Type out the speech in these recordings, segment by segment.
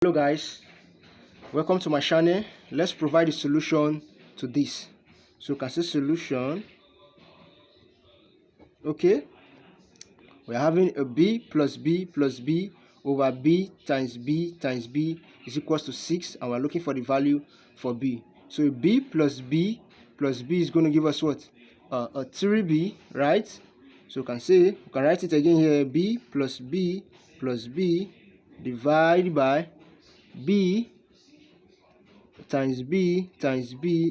Hello guys, welcome to my channel. Let's provide a solution to this. So you can see solution. Okay, we're having a b plus b plus b over b times b times b is equals to 6, and we're looking for the value for b. So b plus b plus b is going to give us what? A 3b, right? So you can say, you can write it again here, b plus b plus b divided by b times b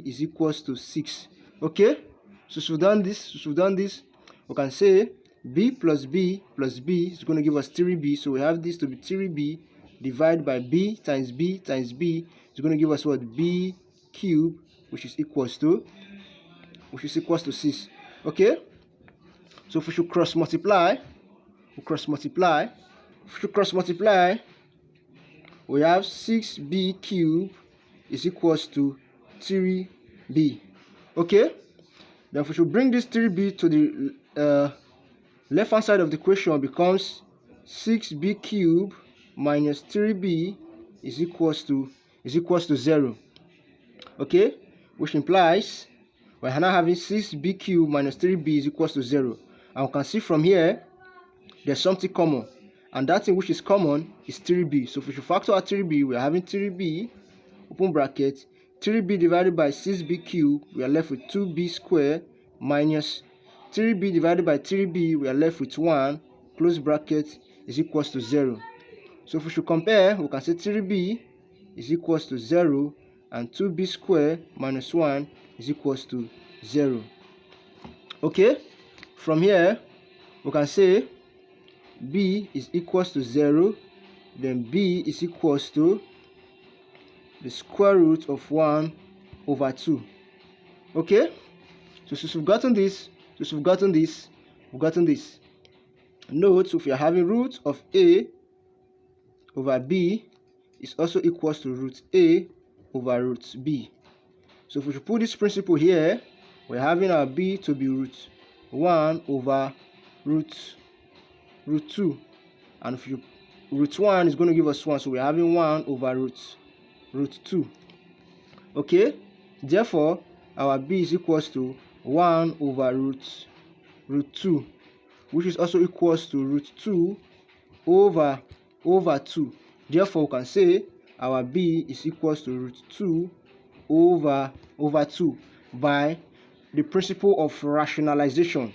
is equals to 6. Okay, so we've done this, we can say b plus b is going to give us 3b. So we have this to be 3b divided by b times b is going to give us what? B cubed, which is equals to 6. Okay, so if we should cross multiply, we have 6b cubed is equals to 3b. Okay, then if we should bring this 3b to the left hand side of the equation, becomes 6b cubed minus 3b is equals to 0. Okay, which implies we're now having 6b cubed minus 3b is equals to 0. And we can see from here there's something common, and that thing which is common is 3b. So if we should factor out 3b, we are having 3b open bracket 3b divided by 6b cubed, we are left with 2b squared minus 3b divided by 3b, we are left with 1 close bracket is equals to 0. So if we should compare, we can say 3b is equals to 0 and 2b squared minus 1 is equals to 0. Okay, from here we can say b is equals to 0, then b is equals to the square root of 1 over 2. Okay, so since we've gotten this, note, if we are having root of a over b is also equals to root a over root b. So if we should put this principle here, we're having our b to be root 1 over root 2, and if you root 1 is going to give us 1, so we're having 1 over root 2. Okay, therefore our b is equals to 1 over root 2, which is also equals to root 2 over 2. Therefore we can say our b is equals to root 2 over 2 by the principle of rationalization.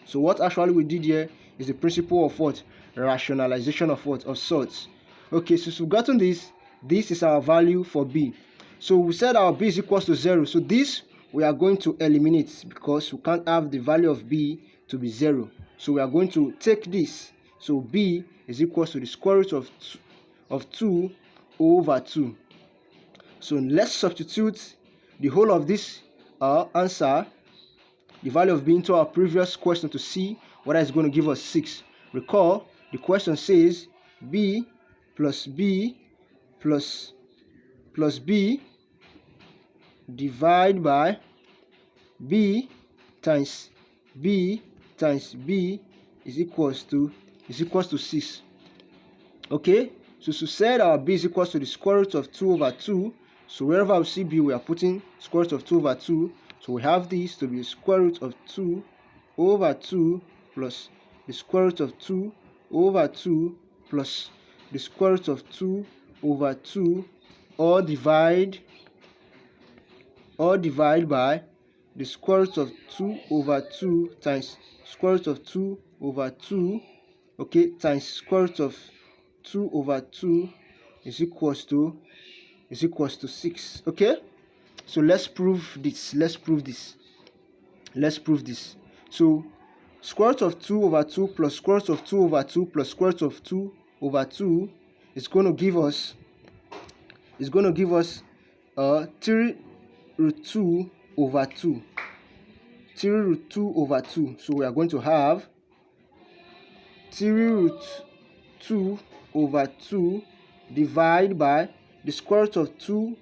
So what actually we did here is the principle of what? Rationalization of what? Of sorts. Okay, so we've gotten this is our value for b. So we said our b is equals to 0. So this we are going to eliminate because we can't have the value of b to be 0. So we are going to take this. So b is equals to the square root of 2 over 2. So let's substitute the whole of this answer, the value of b, into our previous question to see whether it's going to give us 6. Recall, the question says b plus b plus b divided by b times b is equals to 6. Okay, so said our b is equals to the square root of 2 over 2. So wherever we see b, we are putting square root of 2 over 2. So we have this to be the square root of 2 over 2 plus the square root of 2 over 2 plus the square root of 2 over 2, or divide by the square root of 2 over 2 times square root of 2 over 2, okay, times square root of 2 over 2 is equals to 6. Okay, so let's prove this. So square root of 2 over 2 plus square root of 2 over 2 plus square root of 2 over 2 is going to give us 3 root 2 over 2. 3 root 2 over 2. So we are going to have 3 root 2 over 2 divided by the square root of 2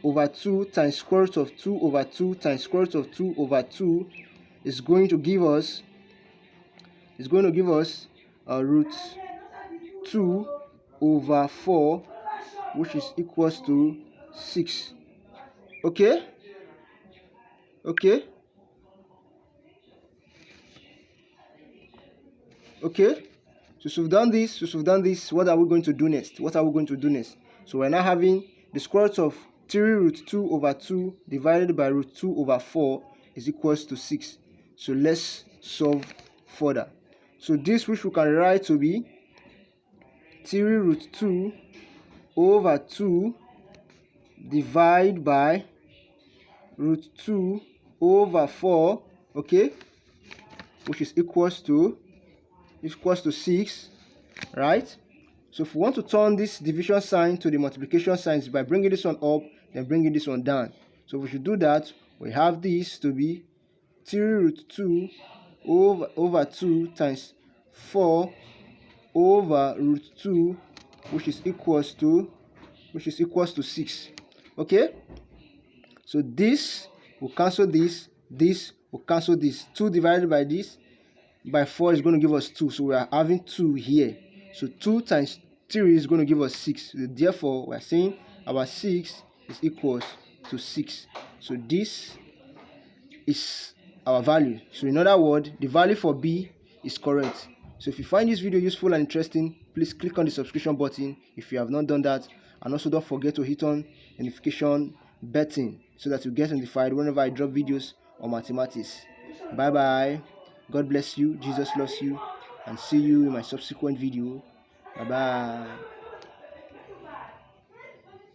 over 2 times square root of 2 over 2 times square root of 2 over 2 is going to give us root 2 over 4 which is equals to 6. Okay? Okay? Okay? So we've done this, what are we going to do next? So we're now having the square root of 3 root 2 over 2 divided by root 2 over 4 is equals to 6. So let's solve further. So this, which we can write to be 3 root 2 over 2 divided by root 2 over 4, okay, which is equals to 6, right? So if we want to turn this division sign to the multiplication sign by bringing this one up, then bringing this one down. So if we should do that, we have this to be 3 root 2 over 2 times 4 over root 2, which is equals to 6. Okay? So this will cancel this will cancel this. 2 divided by this by 4 is going to give us 2. So we are having 2 here. So 2 times 3 is going to give us 6. Therefore, we are saying our 6 is equals to 6. So this is our value. So in other words, the value for B is correct. So if you find this video useful and interesting, please click on the subscription button if you have not done that, and also don't forget to hit on notification button so that you get notified whenever I drop videos on mathematics. Bye bye. God bless you. Jesus loves you, and see you in my subsequent video. Bye bye.